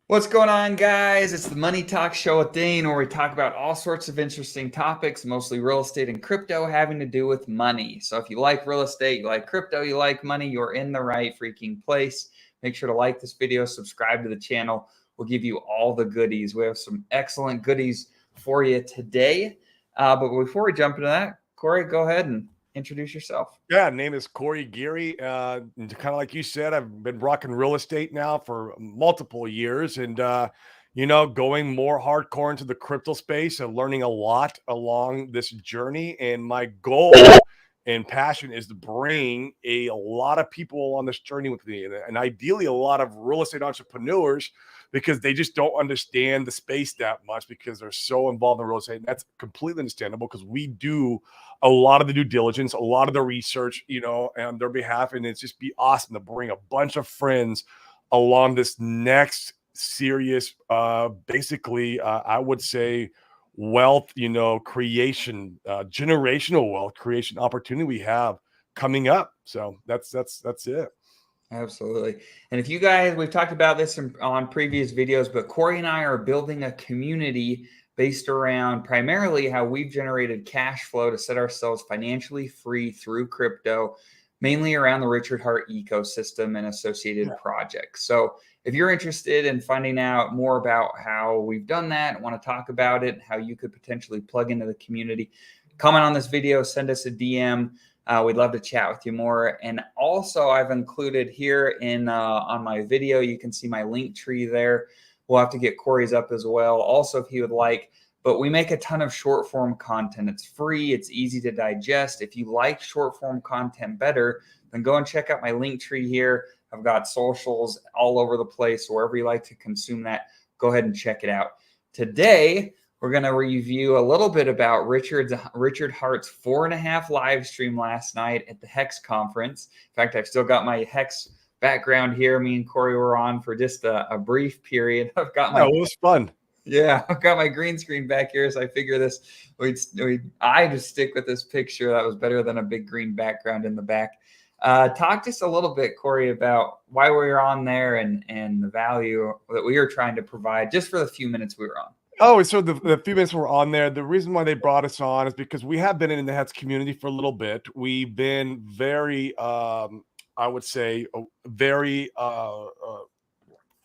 What's going on, guys? It's the Money Talk Show with Dane, where we talk about all sorts of interesting topics, mostly real estate and crypto, having to do with money. So if you like real estate, you like crypto, you like money, you're in the right freaking place. Make sure to like this video, subscribe to the channel. We'll give you all the goodies. We have some excellent goodies for you today. But before we jump into that, Corey, go ahead and introduce yourself. Yeah, name is Geary. Kind of like you said, I've been rocking real estate now for multiple years, and going more hardcore into the crypto space and learning a lot along this journey. And my goal and passion is to bring a lot of people on this journey with me, and ideally a lot of real estate entrepreneurs, because they just don't understand the space that much because they're so involved in real estate. And that's completely understandable because we do a lot of the due diligence, a lot of the research, on their behalf. And it's just be awesome to bring a bunch of friends along this next serious, I would say, wealth, creation, generational wealth creation opportunity we have coming up. So that's it. Absolutely. And if you guys, we've talked about this on previous videos, but Corey and I are building a community based around primarily how we've generated cash flow to set ourselves financially free through crypto, mainly around the Richard Hart ecosystem and associated projects. So if you're interested in finding out more about how we've done that and want to talk about it, how you could potentially plug into the community, comment on this video, send us a DM. We'd love to chat with you more. And also, I've included here on my video, you can see my link tree there. We'll have to get Corey's up as well, also if he would like. But we make a ton of short form content. It's free. It's easy to digest. If you like short form content better, then go and check out my link tree here. I've got socials all over the place. Wherever you like to consume that, go ahead and check it out. Today, we're going to review a little bit about Richard Hart's 4.5 live stream last night at the Hex conference. In fact, I've still got my Hex background here. Me and Corey were on for just a brief period. I've got it was fun. Yeah, I've got my green screen back here, so I figure I just stick with this picture. That was better than a big green background in the back. Talk just a little bit, Corey, about why we were on there and the value that we were trying to provide just for the few minutes we were on. Oh, so the few minutes we're on there, the reason why they brought us on is because we have been in the Hets community for a little bit. We've been very, I would say, very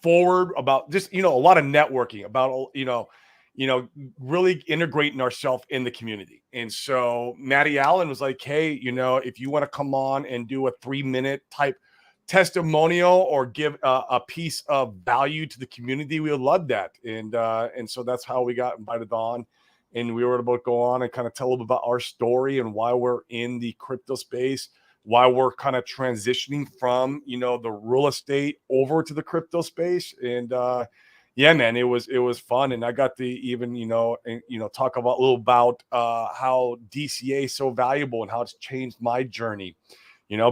forward about just, a lot of networking about, really integrating ourselves in the community. And so Matty Allen was like, hey, if you want to come on and do a 3-minute type testimonial or give a piece of value to the community, we would love that. And so that's how we got invited on, and we were able to go on and kind of tell a little bit about our story and why we're in the crypto space, why we're kind of transitioning from the real estate over to the crypto space. And yeah, man, it was fun. And I got to even talk about a little about how DCA is so valuable and how it's changed my journey.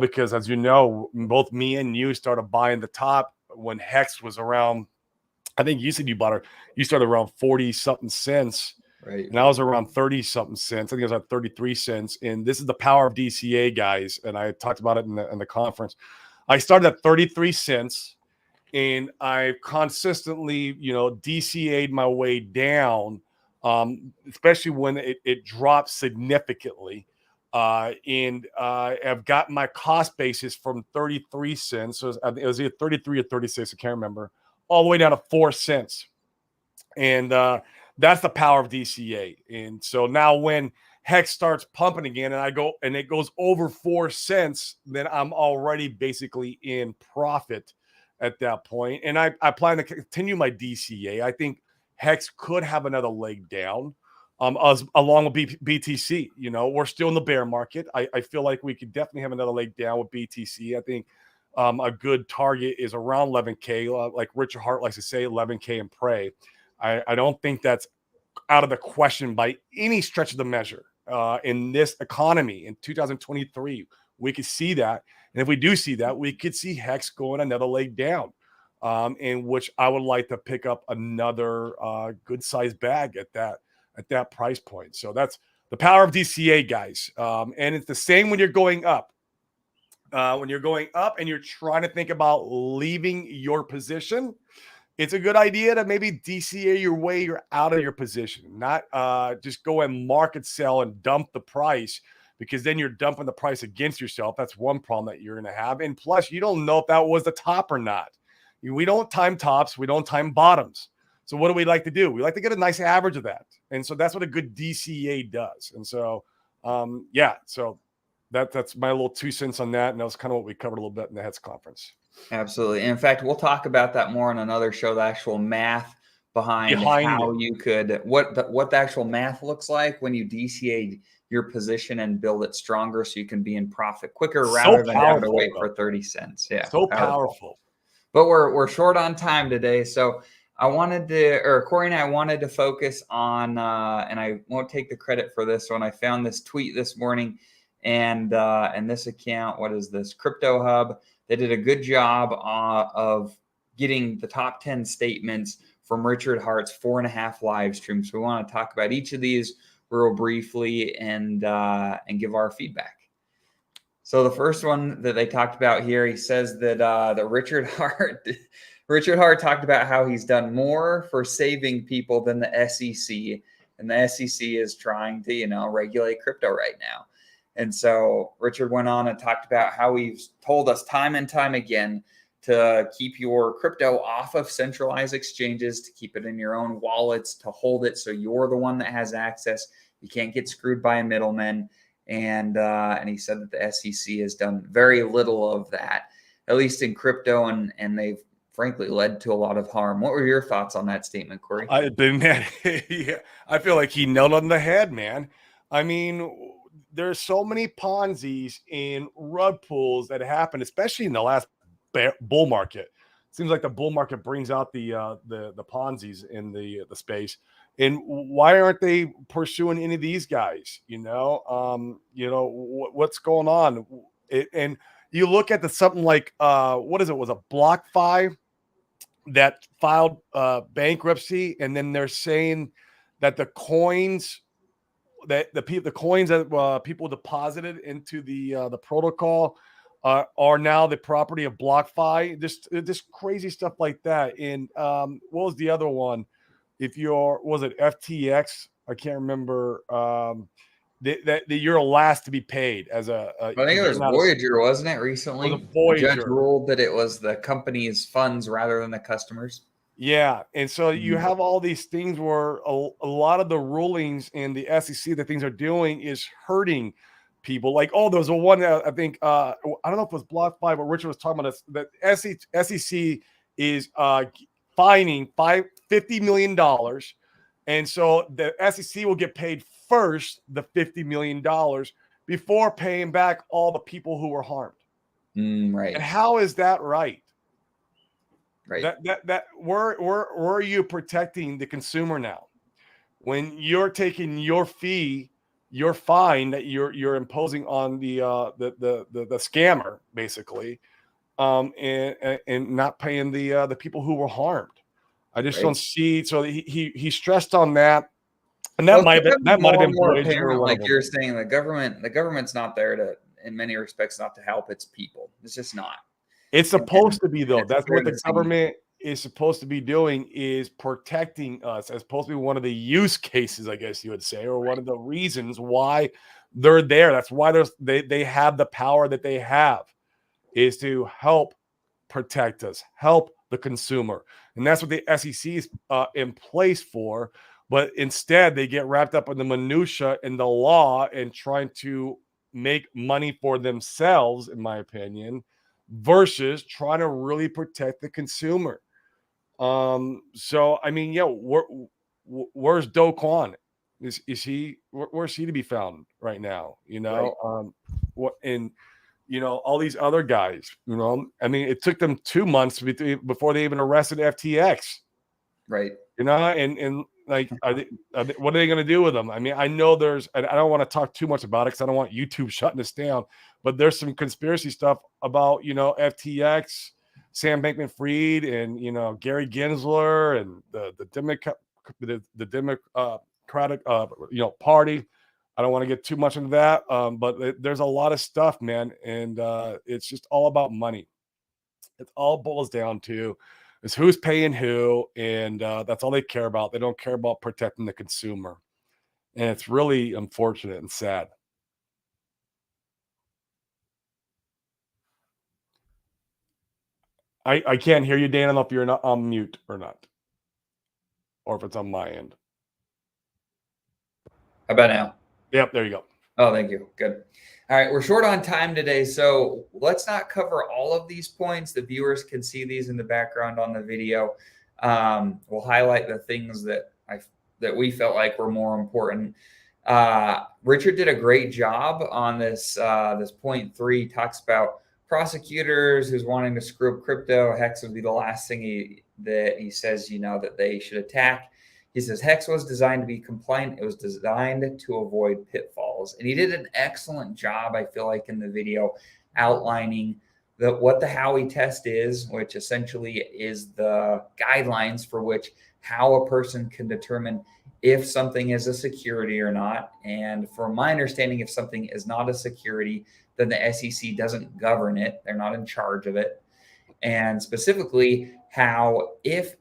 Because as you know, both me and you started buying the top when Hex was around. I think you said you started around 40 something cents. Right. And I was around 30 something cents. I think it was at 33 cents. And this is the power of DCA, guys. And I talked about it in the conference. I started at 33 cents and I consistently, DCA'd my way down, especially when it dropped significantly. And I've got my cost basis from 33 cents. So it was either 33 or 36. I can't remember, all the way down to 4 cents. And that's the power of DCA. And so now when Hex starts pumping again and it goes over 4 cents, then I'm already basically in profit at that point. And I plan to continue my DCA. I think Hex could have another leg down. Along with BTC, we're still in the bear market. I feel like we could definitely have another leg down with BTC. I think a good target is around 11K, like Richard Hart likes to say, 11K and pray. I don't think that's out of the question by any stretch of the measure. In this economy in 2023, we could see that. And if we do see that, we could see Hex going another leg down, in which I would like to pick up another good sized bag at that price point. So that's the power of DCA, guys. And it's the same when you're going up. When you're going up and you're trying to think about leaving your position, it's a good idea to maybe DCA your way you're out of your position, not just go and market sell and dump the price, because then you're dumping the price against yourself. That's one problem that you're going to have. And plus, you don't know if that was the top or not. We don't time tops. We don't time bottoms. So what do we like to do? We like to get a nice average of that. And so that's what a good DCA does. And so, yeah, so that's my little 2 cents on that. And that was kind of what we covered a little bit in the HETS conference. Absolutely. In fact, we'll talk about that more on another show, the actual math behind how you could, what the actual math looks like when you DCA your position and build it stronger so you can be in profit quicker rather than have to wait for 30 cents. Yeah. So powerful. But we're short on time today. So I wanted to, or Corey and I wanted to focus on, and I won't take the credit for this one. I found this tweet this morning, and this account, what is this? Crypto Hub. They did a good job of getting the top 10 statements from Richard Hart's 4.5 live streams. So we want to talk about each of these real briefly and give our feedback. So the first one that they talked about here, he says that Richard Hart talked about how he's done more for saving people than the SEC, and the SEC is trying to, regulate crypto right now. And so Richard went on and talked about how he's told us time and time again to keep your crypto off of centralized exchanges, to keep it in your own wallets, to hold it so you're the one that has access. You can't get screwed by a middleman. And he said that the SEC has done very little of that, at least in crypto, and they've frankly led to a lot of harm. What were your thoughts on that statement, Corey? Yeah, I feel like he nailed on the head, man. I mean, there's so many Ponzi's and rug pulls that happen, especially in the last bull market. It seems like the bull market brings out the Ponzi's in the space. And why aren't they pursuing any of these guys? What's going on? And you look at something like what is it? Was a BlockFi that filed bankruptcy, and then they're saying that the coins that the coins that people deposited into the protocol are now the property of BlockFi. Just crazy stuff like that. And what was the other one? Was it FTX? I can't remember. That you're last to be paid as I think it was Voyager, wasn't it? Recently, the judge ruled that it was the company's funds rather than the customers. Yeah, and so you have all these things where a lot of the rulings in the SEC, the things they're doing is hurting people. Like, there's a one that I think I don't know if it was BlockFi, but Richard was talking about this. That SEC is fining $50 million, and so the SEC will get paid first the $50 million before paying back all the people who were harmed. Right. And how is that right? Right. Where are you protecting the consumer now? When you're taking your fee, your fine that you're imposing on the scammer, basically, and not paying the people who were harmed. I just don't see. So he stressed on that, and that might have been more apparent. Like you're saying, the government's not there to, in many respects, not to help its people. It's just not. It's supposed to be, though. That's what the government is supposed to be doing, is protecting us. As supposed to be one of the use cases, I guess you would say, or one of the reasons why they're there. That's why they have the power that they have, is to help protect us, help the consumer. And that's what the SEC is in place for. But instead, they get wrapped up in the minutia in the law and trying to make money for themselves, in my opinion, versus trying to really protect the consumer. So I mean, where's Do Kwon? Is he where's he to be found right now? All these other guys. I mean, it took them 2 months before they even arrested FTX. Right. And like, what are they going to do with them? I mean, I know I don't want to talk too much about it because I don't want YouTube shutting us down, but there's some conspiracy stuff about, FTX, Sam Bankman-Fried, and, Gary Gensler and the Democratic, party. I don't want to get too much into that, but there's a lot of stuff, man, and it's just all about money. It all boils down to It's who's paying who, and that's all they care about. They don't care about protecting the consumer, and it's really unfortunate and sad. I can't hear you, Dan. I don't know if you're not on mute or not, or if it's on my end. How about now? Yep, there you go. Oh, thank you. Good. All right, we're short on time today, so let's not cover all of these points. The viewers can see these in the background on the video. We'll highlight the things that we felt like were more important. Richard did a great job on this. This point 3 talks about prosecutors who's wanting to screw up crypto. Hex would be the last thing he says, that they should attack. He says Hex was designed to be compliant. It was designed to avoid pitfalls. And he did an excellent job, I feel like, in the video outlining what the Howie test is, which essentially is the guidelines for how a person can determine if something is a security or not. And from my understanding, if something is not a security, then the SEC doesn't govern it. They're not in charge of it. And specifically, how if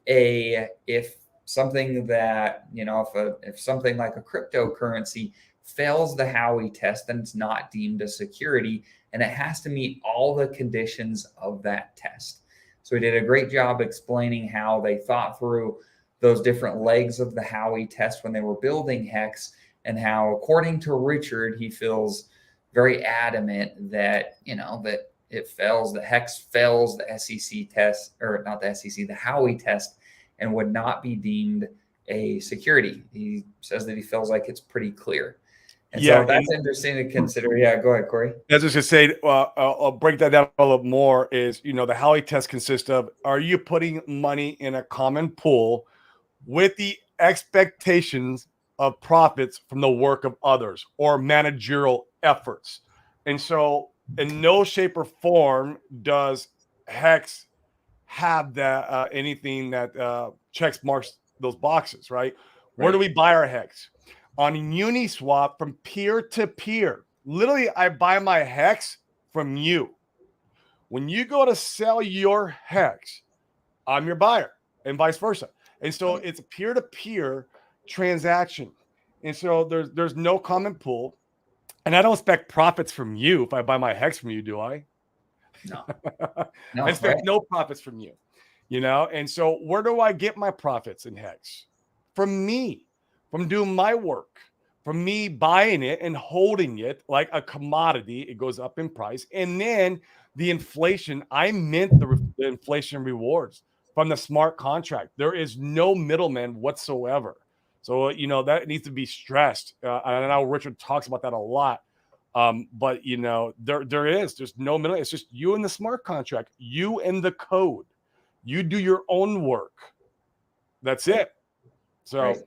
something that, if something like a cryptocurrency fails the Howie test, then it's not deemed a security, and it has to meet all the conditions of that test. So he did a great job explaining how they thought through those different legs of the Howie test when they were building Hex, and how, according to Richard, he feels very adamant that, that it fails, the Hex fails the SEC test, or not the SEC, the Howie test, and would not be deemed a security. He says that he feels like it's pretty clear. And so that's interesting to consider. Yeah, go ahead, Corey. I was just going to say, I'll break that down a little more, is, the Howie test consists of, are you putting money in a common pool with the expectations of profits from the work of others or managerial efforts? And so in no shape or form does Hex have that anything that checks marks those boxes, right? Where do we buy our Hex? On Uniswap, from peer to peer. Literally, I buy my Hex from you. When you go to sell your Hex, I'm your buyer, and vice versa. And so it's a peer-to-peer transaction. And so there's no common pool. And I don't expect profits from you if I buy my Hex from you, do I? No. I expect no profits from you. And so where do I get my profits in Hex? From me, from doing my work, from me buying it and holding it like a commodity. It goes up in price. And then the inflation, I mint the inflation rewards from the smart contract. There is no middleman whatsoever. So, that needs to be stressed. And I know Richard talks about that a lot. But there's no middle. It's just you and the smart contract, you and the code. You do your own work. That's it. So, right.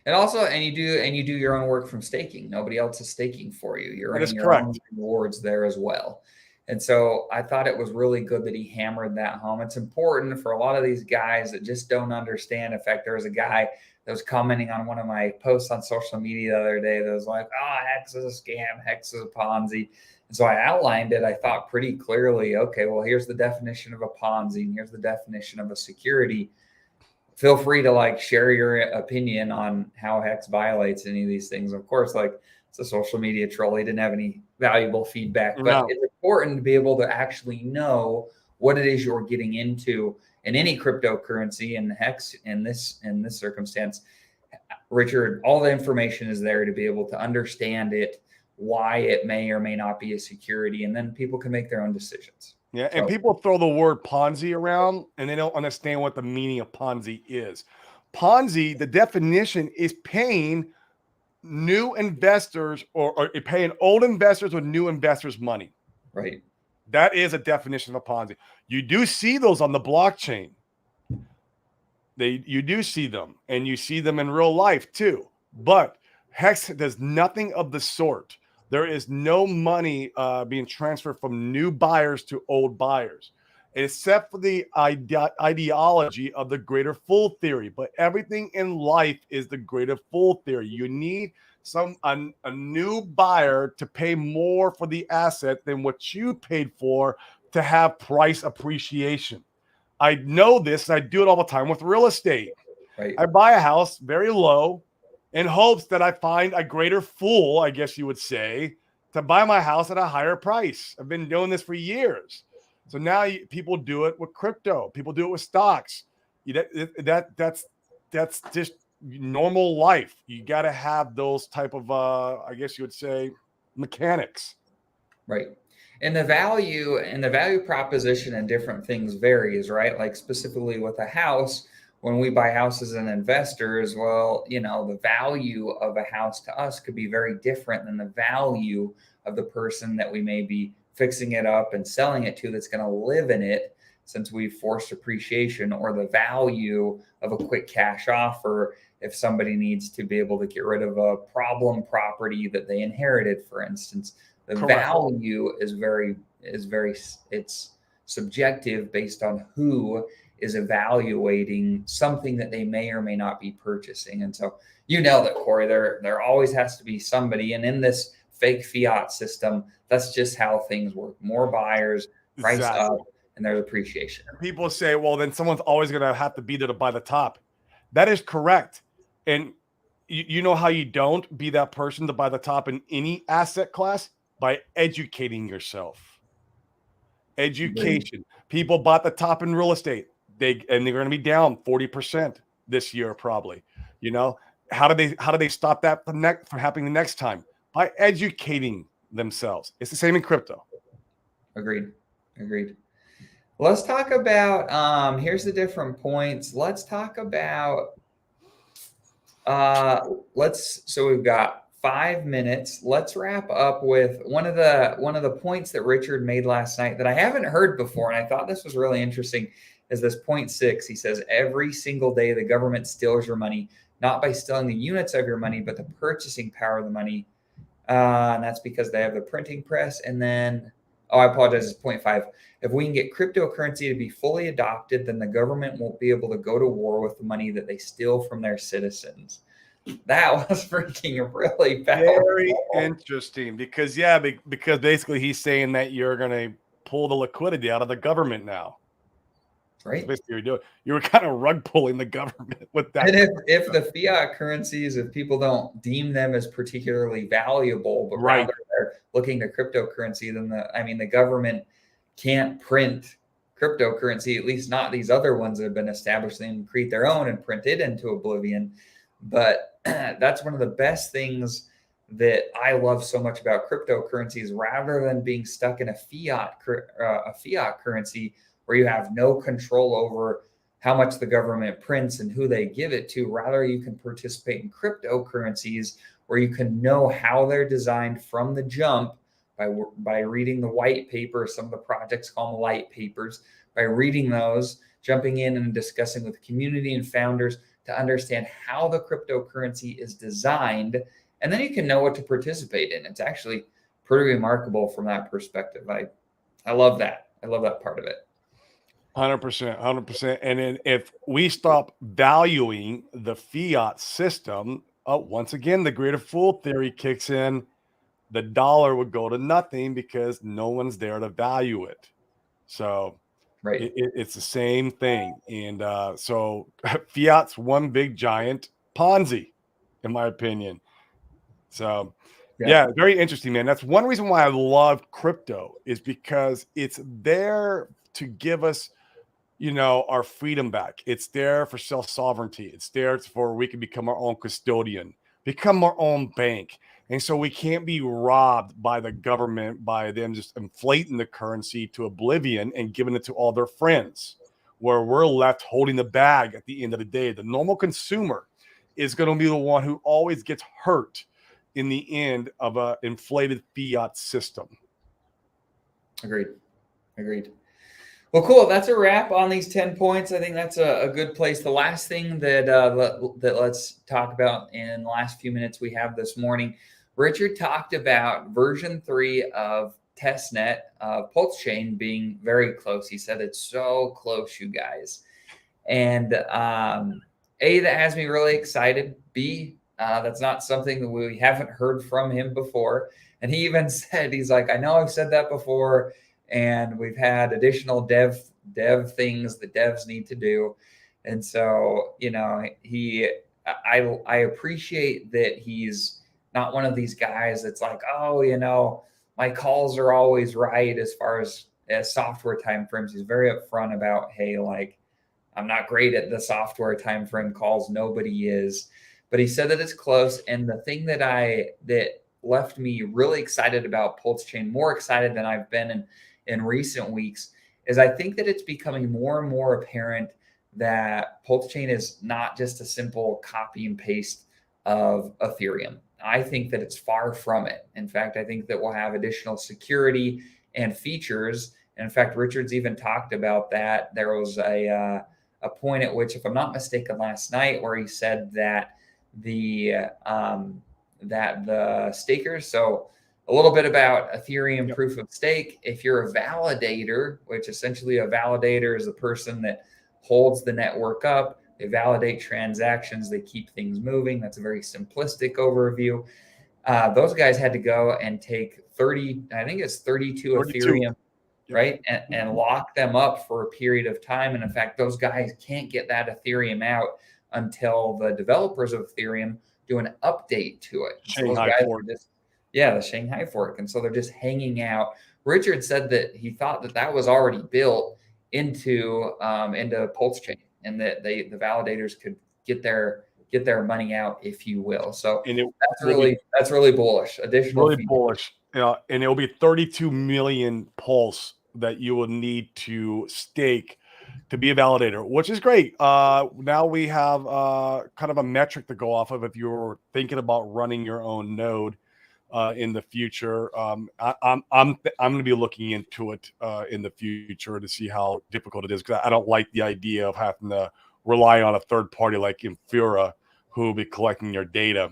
And also, and you do your own work from staking. Nobody else is staking for you. You're earning your own rewards there as well. And so I thought it was really good that he hammered that home. It's important for a lot of these guys that just don't understand. In fact, there was a guy that was commenting on one of my posts on social media the other day that was like, Hex is a scam, Hex is a Ponzi. And so I outlined it, I thought, pretty clearly. Okay, well, here's the definition of a Ponzi, and here's the definition of a security. Feel free to share your opinion on how Hex violates any of these things. Of course, it's a social media troll. He didn't have any valuable feedback, but it's important to be able to actually know what it is you're getting into in any cryptocurrency. And Hex in this circumstance, Richard, all the information is there to be able to understand it, why it may or may not be a security, and then people can make their own decisions. Yeah, and people throw the word Ponzi around, and they don't understand what the meaning of Ponzi is. Ponzi, the definition is paying new investors or paying old investors with new investors money. Right. That is a definition of Ponzi. You do see those on the blockchain. You do see them, and you see them in real life too. But Hex does nothing of the sort. There is no money being transferred from new buyers to old buyers, except for the ideology of the greater fool theory. But everything in life is the greater fool theory. You need a new buyer to pay more for the asset than what you paid for to have price appreciation. I know this, and I do it all the time with real estate. Right. I buy a house very low in hopes that I find a greater fool, I guess you would say, to buy my house at a higher price. I've been doing this for years. So now people do it with crypto. People do it with stocks. That's just normal life. You got to have those type of, I guess you would say, mechanics. Right. And the value proposition and different things varies, right? Like specifically with a house, when we buy houses and investors, well, the value of a house to us could be very different than the value of the person that we may be fixing it up and selling it to that's going to live in it, since we've forced appreciation, or the value of a quick cash offer if somebody needs to be able to get rid of a problem property that they inherited, for instance. The Correct. value is it's subjective based on who is evaluating something that they may or may not be purchasing. And so that, Corey, there always has to be somebody. And in this fake fiat system, that's just how things work. More buyers, price up, and there's appreciation. People say, well, then someone's always going to have to be there to buy the top. That is correct. And you know how you don't be that person to buy the top in any asset class? By educating yourself. Education. People bought the top in real estate. They're going to be down 40% this year, probably. How do they stop that from happening the next time? By educating themselves. It's the same in crypto. Agreed. Let's talk about here's the different points. Let's talk about so we've got 5 minutes. Let's wrap up with one of the points that Richard made last night that I haven't heard before, and I thought this was really interesting. Is this point 6? He says every single day the government steals your money, not by stealing the units of your money, but the purchasing power of the money, and that's because they have the printing press. And then, I apologize, it's point 5. If we can get cryptocurrency to be fully adopted, then the government won't be able to go to war with the money that they steal from their citizens. That was freaking really powerful. Very interesting because basically he's saying that you're going to pull the liquidity out of the government now. Right. That's basically you're doing. You were kind of rug pulling the government with that. And if the fiat currencies, if people don't deem them as particularly valuable, but rather they're looking to cryptocurrency, then the government can't print cryptocurrency, at least not these other ones that have been established. They can create their own and print it into oblivion. But that's one of the best things that I love so much about cryptocurrencies, rather than being stuck in a fiat currency where you have no control over how much the government prints and who they give it to. Rather, you can participate in cryptocurrencies where you can know how they're designed from the jump by reading the white paper. Some of the projects call them light papers. By reading those, jumping in and discussing with the community and founders to understand how the cryptocurrency is designed, and then you can know what to participate in. It's actually pretty remarkable from that perspective. I love that. I love that part of it. 100%. And then if we stop valuing the fiat system, once again, the greater fool theory kicks in. The dollar would go to nothing because no one's there to value it. So right, it's the same thing. And so fiat's one big giant Ponzi, in my opinion. So yeah, very interesting, man. That's one reason why I love crypto, is because it's there to give us, our freedom back. It's there for self-sovereignty. It's there for we can become our own custodian, become our own bank. And so we can't be robbed by the government, by them just inflating the currency to oblivion and giving it to all their friends, where we're left holding the bag at the end of the day. The normal consumer is going to be the one who always gets hurt in the end of an inflated fiat system. Agreed. Well, cool. That's a wrap on these 10 points. I think that's a good place. The last thing that let's talk about in the last few minutes we have this morning, Richard talked about version 3 of testnet, Pulsechain, being very close. He said it's so close, you guys. And A, that has me really excited. B, that's not something that we haven't heard from him before. And he even said, he's like, I know I've said that before, and we've had additional dev dev things the devs need to do. And so, you know, I appreciate that he's not one of these guys that's like, oh, you know, my calls are always right as far as software timeframes. He's very upfront about, hey, like, I'm not great at the software timeframe calls. Nobody is. But he said that it's close. And the thing that left me really excited about Pulsechain, more excited than I've been in recent weeks, is I think that it's becoming more and more apparent that Pulsechain is not just a simple copy and paste of Ethereum. I think that it's far from it. In fact, I think that we'll have additional security and features. And in fact, Richard's even talked about that. There was a point at which, if I'm not mistaken, last night, where he said that the stakers. So a little bit about Ethereum proof of stake. If you're a validator, which essentially a validator is a person that holds the network up, they validate transactions, they keep things moving. That's a very simplistic overview. Those guys had to go and take 32 Ethereum, right? And lock them up for a period of time. And in fact, those guys can't get that Ethereum out until the developers of Ethereum do an update to it. So those guys are just, the Shanghai fork. And so they're just hanging out. Richard said that he thought that that was already built into Pulsechain, and that the validators could get their money out, if you will. So that's really bullish. Additional really bullish. And it'll be 32 million Pulse that you will need to stake to be a validator, which is great. Now we have kind of a metric to go off of if you're thinking about running your own node in the future. I'm going to be looking into it in the future to see how difficult it is, because I don't like the idea of having to rely on a third party like Infura who will be collecting your data.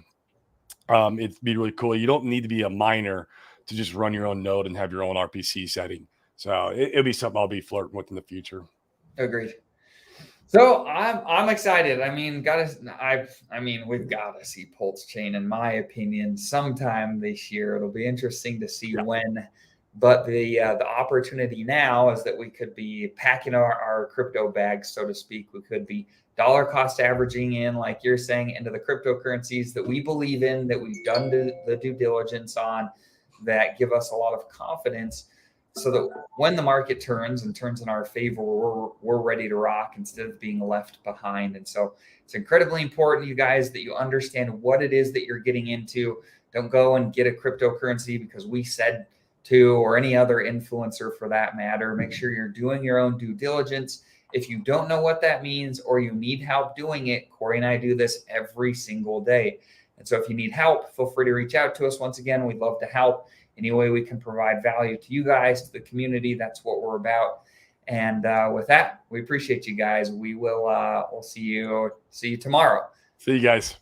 It'd be really cool. You don't need to be a miner to just run your own node and have your own RPC setting. So it'll be something I'll be flirting with in the future. Agreed. So I'm excited. I mean, we've got to see Pulsechain, in my opinion, sometime this year. It'll be interesting to see when. But the opportunity now is that we could be packing our crypto bags, so to speak. We could be dollar cost averaging in, like you're saying, into the cryptocurrencies that we believe in, that we've done the due diligence on, that give us a lot of confidence, so that when the market turns in our favor, we're ready to rock instead of being left behind. And so it's incredibly important, you guys, that you understand what it is that you're getting into. Don't go and get a cryptocurrency because we said to, or any other influencer for that matter. Make sure you're doing your own due diligence. If you don't know what that means, or you need help doing it, Corey and I do this every single day. And so if you need help, feel free to reach out to us. Once again, we'd love to help any way we can provide value to you guys, to the community. That's what we're about. And with that, we appreciate you guys. We will we'll see you tomorrow. See you guys.